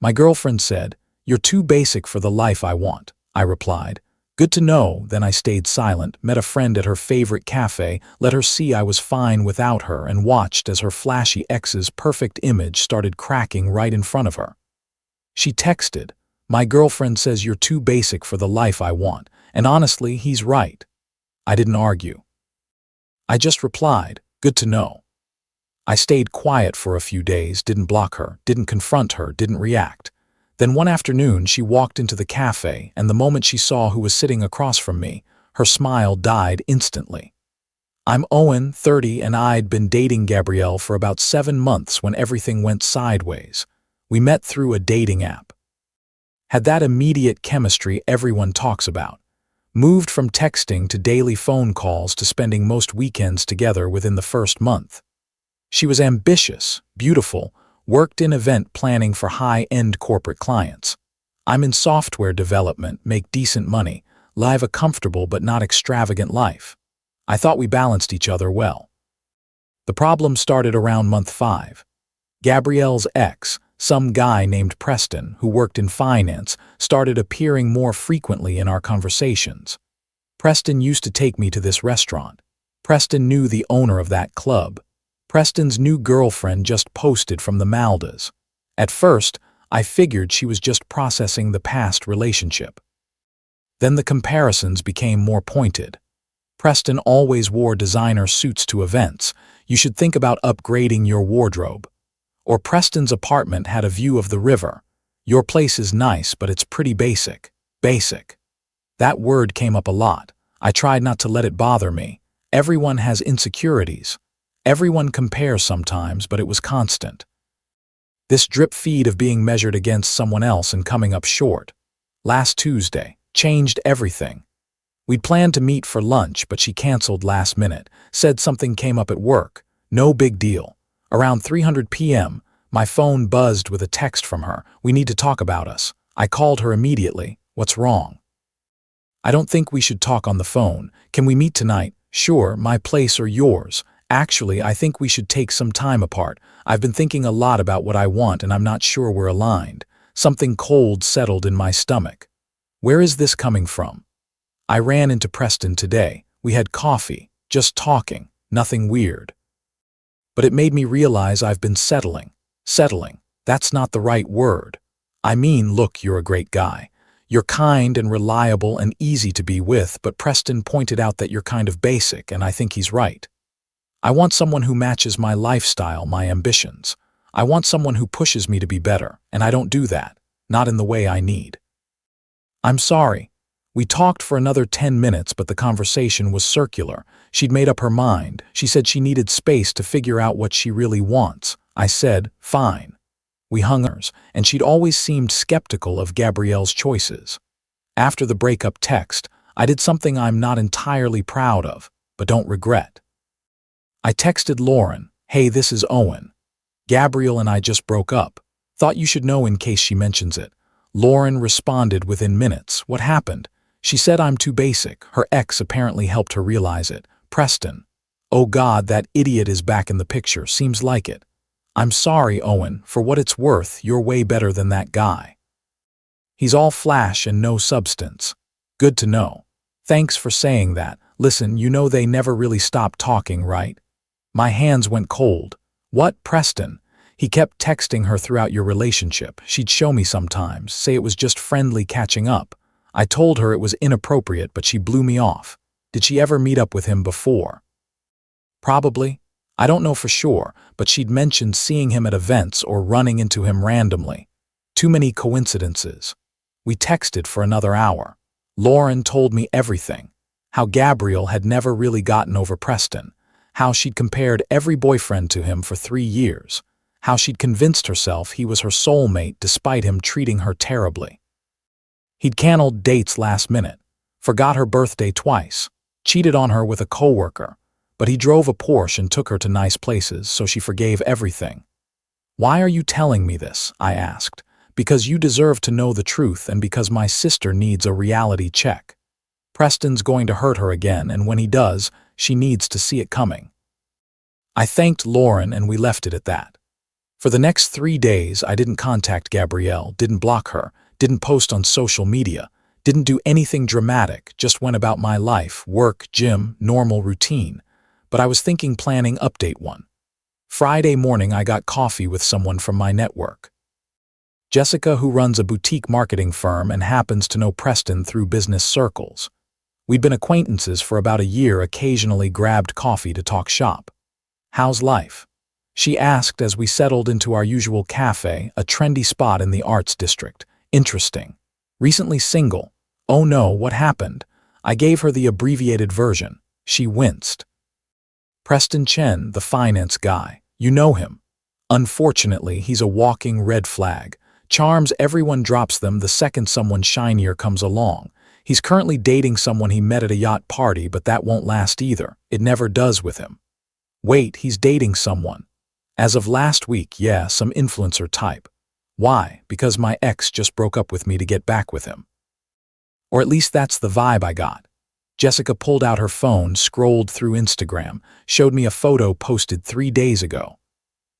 My girlfriend said, "You're too basic for the life I want," I replied. "Good to know." Then I stayed silent, met a friend at her favorite cafe, let her see I was fine without her, and watched as her flashy ex's perfect image started cracking right in front of her. She texted, "My girlfriend says you're too basic for the life I want, and honestly, he's right." I didn't argue. I just replied, "Good to know." I stayed quiet for a few days, didn't block her, didn't confront her, didn't react. Then one afternoon she walked into the cafe, and the moment she saw who was sitting across from me, her smile died instantly. I'm Owen, 30, and I'd been dating Gabrielle for about 7 months when everything went sideways. We met through a dating app. Had that immediate chemistry everyone talks about. Moved from texting to daily phone calls to spending most weekends together within the first month. She was ambitious, beautiful, worked in event planning for high-end corporate clients. I'm in software development, make decent money, live a comfortable but not extravagant life. I thought we balanced each other well. The problem started around month 5. Gabrielle's ex, some guy named Preston, who worked in finance, started appearing more frequently in our conversations. Preston used to take me to this restaurant. Preston knew the owner of that club. Preston's new girlfriend just posted from the Maldives. At first, I figured she was just processing the past relationship. Then the comparisons became more pointed. Preston always wore designer suits to events. You should think about upgrading your wardrobe. Or Preston's apartment had a view of the river. Your place is nice, but it's pretty basic. Basic. That word came up a lot. I tried not to let it bother me. Everyone has insecurities. Everyone compares sometimes, but it was constant. This drip feed of being measured against someone else and coming up short. Last Tuesday, changed everything. We'd planned to meet for lunch, but she canceled last minute, said something came up at work. No big deal. Around 3:00 p.m., my phone buzzed with a text from her. "We need to talk about us." I called her immediately. "What's wrong?" "I don't think we should talk on the phone. Can we meet tonight?" "Sure, my place or yours." "Actually, I think we should take some time apart. I've been thinking a lot about what I want and I'm not sure we're aligned." Something cold settled in my stomach. Where is this coming from? I ran into Preston today. We had coffee, just talking, nothing weird. But it made me realize I've been settling. Settling, that's not the right word. I mean, look, you're a great guy. You're kind and reliable and easy to be with, but Preston pointed out that you're kind of basic, and I think he's right. I want someone who matches my lifestyle, my ambitions. I want someone who pushes me to be better, and I don't do that, not in the way I need. I'm sorry. We talked for another 10 minutes, but the conversation was circular. She'd made up her mind. She said she needed space to figure out what she really wants. I said, fine. We hung hers, and she'd always seemed skeptical of Gabrielle's choices. After the breakup text, I did something I'm not entirely proud of, but don't regret. I texted Lauren, "Hey, this is Owen. Gabrielle and I just broke up. Thought you should know in case she mentions it." Lauren responded within minutes. "What happened?" She said I'm too basic. Her ex apparently helped her realize it. Preston. Oh God, that idiot is back in the picture. Seems like it. I'm sorry, Owen. For what it's worth, you're way better than that guy. He's all flash and no substance. Good to know. Thanks for saying that. Listen, you know they never really stopped talking, right? My hands went cold. What, Preston? He kept texting her throughout your relationship. She'd show me sometimes, say it was just friendly catching up. I told her it was inappropriate, but she blew me off. Did she ever meet up with him before? Probably. I don't know for sure, but she'd mentioned seeing him at events or running into him randomly. Too many coincidences. We texted for another hour. Lauren told me everything. How Gabrielle had never really gotten over Preston. How she'd compared every boyfriend to him for 3 years. How she'd convinced herself he was her soulmate despite him treating her terribly. He'd canceled dates last minute, forgot her birthday twice, cheated on her with a coworker, but he drove a Porsche and took her to nice places, so she forgave everything. Why are you telling me this? I asked. Because you deserve to know the truth and because my sister needs a reality check. Preston's going to hurt her again, and when he does, she needs to see it coming. I thanked Lauren and we left it at that. For the next 3 days, I didn't contact Gabrielle, didn't block her, didn't post on social media, didn't do anything dramatic, just went about my life, work, gym, normal routine. But I was thinking planning update one. Friday morning, I got coffee with someone from my network. Jessica, who runs a boutique marketing firm and happens to know Preston through business circles. We'd been acquaintances for about a year, occasionally grabbed coffee to talk shop. "How's life?" she asked as we settled into our usual cafe, a trendy spot in the arts district. "Interesting. Recently single." "Oh no, what happened?" I gave her the abbreviated version. She winced. "Preston Chen, the finance guy. You know him." "Unfortunately, he's a walking red flag. Charms everyone drops them the second someone shinier comes along. He's currently dating someone he met at a yacht party, but that won't last either. It never does with him." "Wait, he's dating someone?" "As of last week, yeah, some influencer type." "Why?" "Because my ex just broke up with me to get back with him." Or at least that's the vibe I got. Jessica pulled out her phone, scrolled through Instagram, showed me a photo posted 3 days ago.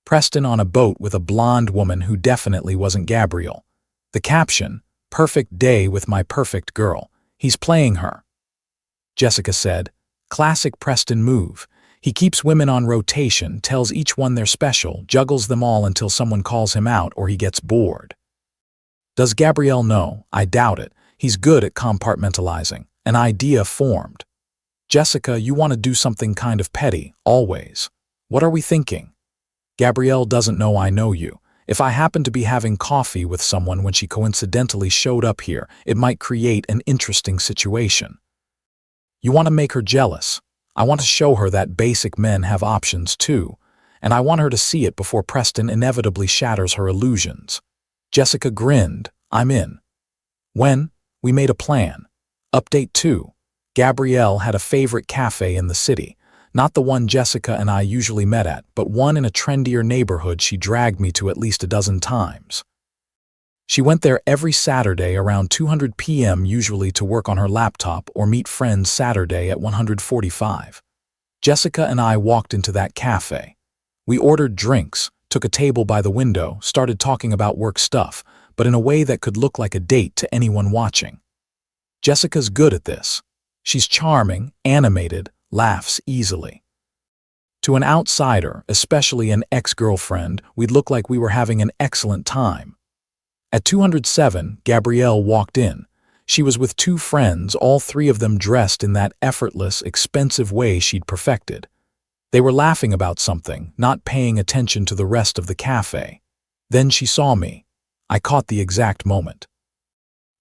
Preston on a boat with a blonde woman who definitely wasn't Gabrielle. The caption, "Perfect day with my perfect girl. He's playing her." Jessica said, "Classic Preston move. He keeps women on rotation, tells each one they're special, juggles them all until someone calls him out or he gets bored." Does Gabrielle know? I doubt it. He's good at compartmentalizing. An idea formed. "Jessica, you want to do something kind of petty, always. What are we thinking?" "Gabrielle doesn't know I know you. If I happened to be having coffee with someone when she coincidentally showed up here, it might create an interesting situation." "You want to make her jealous. I want to show her that basic men have options too, and I want her to see it before Preston inevitably shatters her illusions." Jessica grinned. "I'm in." "When?" "We made a plan." Update 2. Gabrielle had a favorite cafe in the city. Not the one Jessica and I usually met at, but one in a trendier neighborhood she dragged me to at least a dozen times. She went there every Saturday around 2:00 p.m. usually to work on her laptop or meet friends Saturday at 145. Jessica and I walked into that cafe. We ordered drinks, took a table by the window, started talking about work stuff, but in a way that could look like a date to anyone watching. Jessica's good at this. She's charming, animated, laughs easily. To an outsider, especially an ex-girlfriend, we'd look like we were having an excellent time. At 207, Gabrielle walked in. She was with 2 friends, all 3 of them dressed in that effortless, expensive way she'd perfected. They were laughing about something, not paying attention to the rest of the cafe. Then she saw me. I caught the exact moment.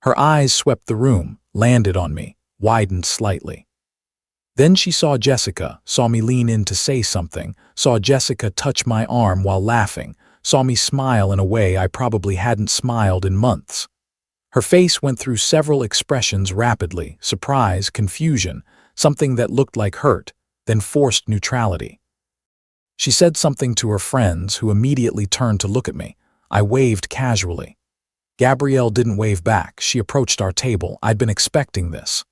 Her eyes swept the room, landed on me, widened slightly. Then she saw Jessica, saw me lean in to say something, saw Jessica touch my arm while laughing, saw me smile in a way I probably hadn't smiled in months. Her face went through several expressions rapidly, surprise, confusion, something that looked like hurt, then forced neutrality. She said something to her friends, who immediately turned to look at me. I waved casually. Gabrielle didn't wave back. She approached our table. I'd been expecting this.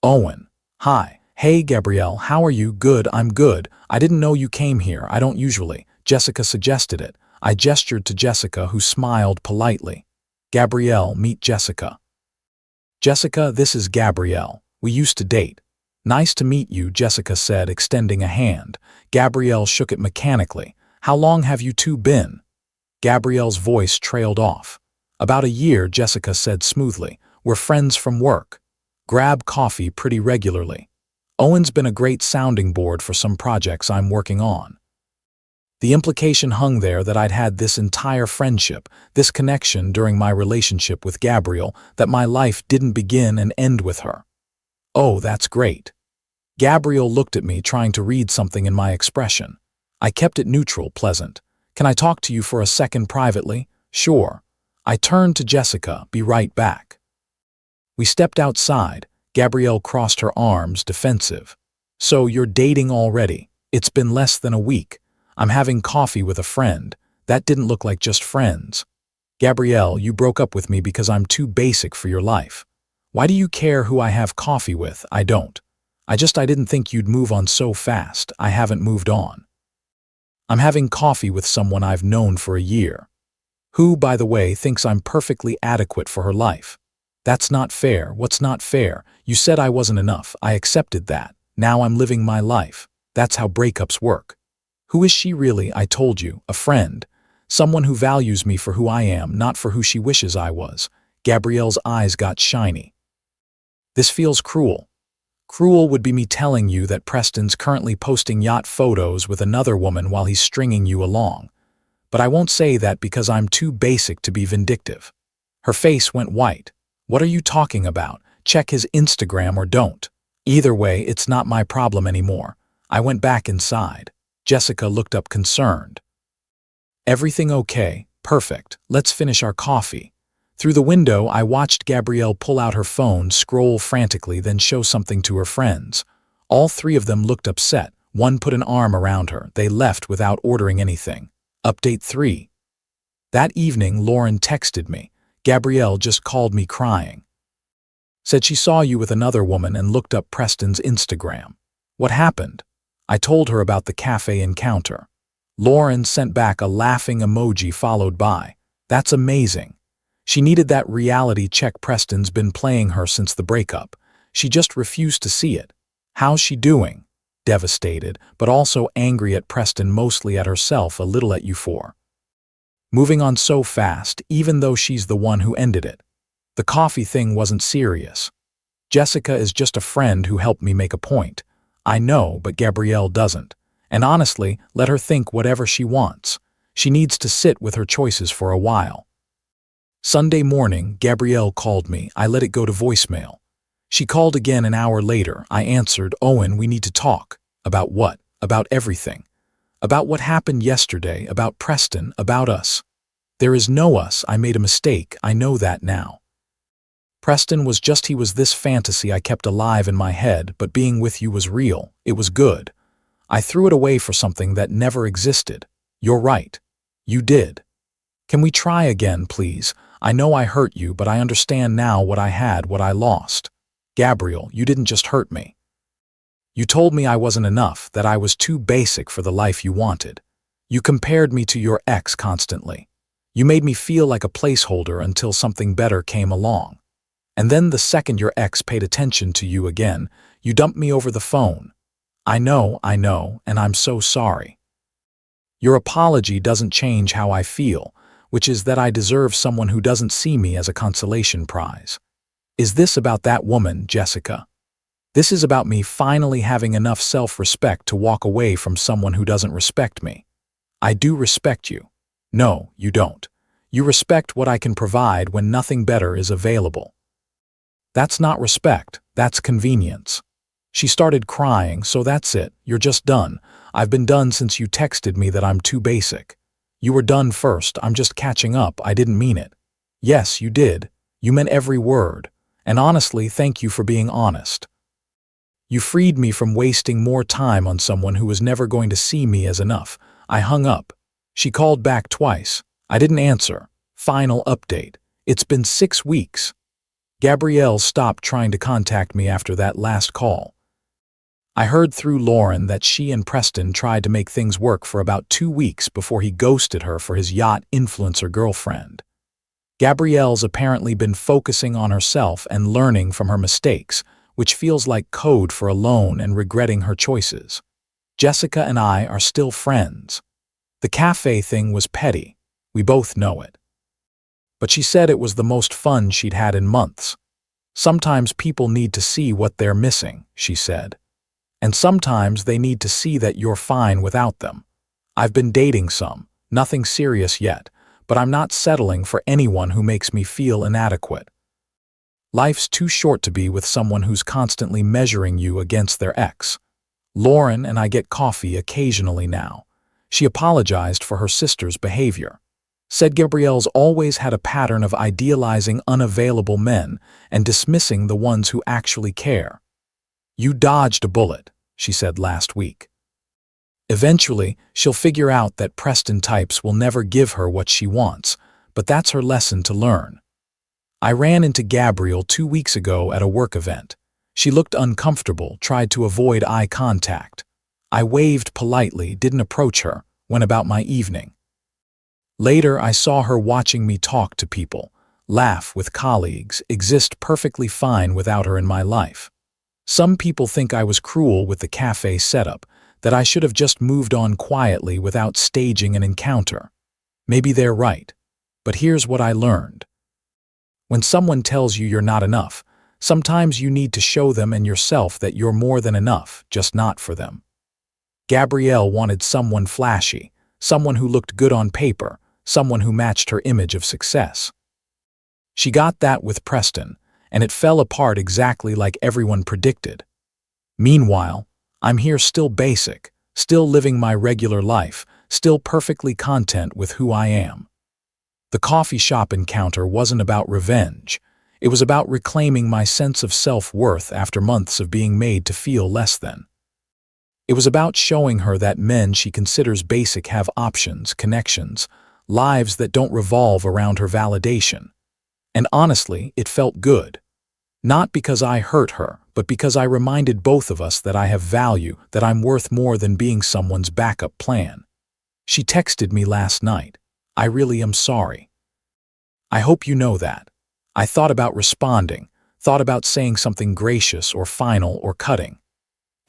"Owen. Hi." "Hey, Gabrielle, how are you?" "Good, I'm good. I didn't know you came here. I don't usually." Jessica suggested it. I gestured to Jessica, who smiled politely. "Gabrielle, meet Jessica." "Jessica, this is Gabrielle. We used to date." "Nice to meet you," Jessica said, extending a hand. Gabrielle shook it mechanically. "How long have you 2 been?" Gabrielle's voice trailed off. "About a year," Jessica said smoothly. "We're friends from work. Grab coffee pretty regularly. Owen's been a great sounding board for some projects I'm working on." The implication hung there that I'd had this entire friendship, this connection during my relationship with Gabrielle, that my life didn't begin and end with her. "Oh, that's great." Gabrielle looked at me, trying to read something in my expression. I kept it neutral, pleasant. "Can I talk to you for a second privately?" "Sure." I turned to Jessica. "Be right back." We stepped outside. Gabrielle crossed her arms, defensive. "So you're dating already? It's been less than a week. I'm having coffee with a friend. That didn't look like just friends." "Gabrielle, you broke up with me because I'm too basic for your life. Why do you care who I have coffee with? I don't. I didn't think you'd move on so fast. I haven't moved on." I'm having coffee with someone I've known for a year, who, by the way, thinks I'm perfectly adequate for her life. That's not fair. What's not fair? You said I wasn't enough. I accepted that. Now I'm living my life. That's how breakups work. Who is she really? I told you, a friend. Someone who values me for who I am, not for who she wishes I was. Gabrielle's eyes got shiny. This feels cruel. Cruel would be me telling you that Preston's currently posting yacht photos with another woman while he's stringing you along. But I won't say that because I'm too basic to be vindictive. Her face went white. What are you talking about? Check his Instagram or don't. Either way, it's not my problem anymore. I went back inside. Jessica looked up concerned. Everything okay? Perfect. Let's finish our coffee. Through the window, I watched Gabrielle pull out her phone, scroll frantically, then show something to her friends. All three of them looked upset. One put an arm around her. They left without ordering anything. Update 3. That evening, Lauren texted me. Gabrielle just called me crying. Said she saw you with another woman and looked up Preston's Instagram. What happened? I told her about the cafe encounter. Lauren sent back a laughing emoji followed by, "That's amazing." She needed that reality check. Preston's been playing her since the breakup. She just refused to see it. How's she doing? Devastated, but also angry at Preston, mostly at herself, a little at you for moving on so fast, even though she's the one who ended it. The coffee thing wasn't serious. Jessica is just a friend who helped me make a point. I know, but Gabrielle doesn't. And honestly, let her think whatever she wants. She needs to sit with her choices for a while. Sunday morning, Gabrielle called me. I let it go to voicemail. She called again an hour later. I answered, "Owen, we need to talk." About what? About everything. About what happened yesterday, about Preston, about us. There is no us. I made a mistake. I know that now. Preston was just he was this fantasy I kept alive in my head, but being with you was real. It was good. I threw it away for something that never existed. You're right. You did. Can we try again, please? I know I hurt you, but I understand now what I had, what I lost. Gabrielle, you didn't just hurt me. You told me I wasn't enough, that I was too basic for the life you wanted. You compared me to your ex constantly. You made me feel like a placeholder until something better came along. And then the second your ex paid attention to you again, you dumped me over the phone. I know, and I'm so sorry. Your apology doesn't change how I feel, which is that I deserve someone who doesn't see me as a consolation prize. Is this about that woman, Jessica? This is about me finally having enough self-respect to walk away from someone who doesn't respect me. I do respect you. No, you don't. You respect what I can provide when nothing better is available. That's not respect, that's convenience. She started crying, so that's it, you're just done. I've been done since you texted me that I'm too basic. You were done first, I'm just catching up, I didn't mean it. Yes, you did. You meant every word. And honestly, thank you for being honest. You freed me from wasting more time on someone who was never going to see me as enough. I hung up. She called back twice. I didn't answer. Final update. It's been 6 weeks. Gabrielle stopped trying to contact me after that last call. I heard through Lauren that she and Preston tried to make things work for about 2 weeks before he ghosted her for his yacht influencer girlfriend. Gabrielle's apparently been focusing on herself and learning from her mistakes, which feels like code for alone and regretting her choices. Jessica and I are still friends. The cafe thing was petty. We both know it. But she said it was the most fun she'd had in months. Sometimes people need to see what they're missing, she said. And sometimes they need to see that you're fine without them. I've been dating some, nothing serious yet, but I'm not settling for anyone who makes me feel inadequate. Life's too short to be with someone who's constantly measuring you against their ex. Lauren and I get coffee occasionally now. She apologized for her sister's behavior. Said Gabrielle's always had a pattern of idealizing unavailable men and dismissing the ones who actually care. You dodged a bullet, she said last week. Eventually, she'll figure out that Preston types will never give her what she wants, but that's her lesson to learn. I ran into Gabrielle 2 weeks ago at a work event. She looked uncomfortable, tried to avoid eye contact. I waved politely, didn't approach her, went about my evening. Later, I saw her watching me talk to people, laugh with colleagues, exist perfectly fine without her in my life. Some people think I was cruel with the cafe setup, that I should have just moved on quietly without staging an encounter. Maybe they're right, but here's what I learned. When someone tells you you're not enough, sometimes you need to show them and yourself that you're more than enough, just not for them. Gabrielle wanted someone flashy, someone who looked good on paper, someone who matched her image of success. She got that with Preston, and it fell apart exactly like everyone predicted. Meanwhile, I'm here still basic, still living my regular life, still perfectly content with who I am. The coffee shop encounter wasn't about revenge. It was about reclaiming my sense of self-worth after months of being made to feel less than. It was about showing her that men she considers basic have options, connections, lives that don't revolve around her validation. And honestly, it felt good. Not because I hurt her, but because I reminded both of us that I have value, that I'm worth more than being someone's backup plan. She texted me last night. I really am sorry. I hope you know that. I thought about responding, thought about saying something gracious or final or cutting.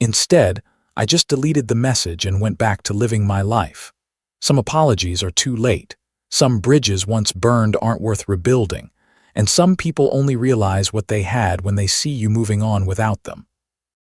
Instead, I just deleted the message and went back to living my life. Some apologies are too late. Some bridges once burned aren't worth rebuilding. And some people only realize what they had when they see you moving on without them.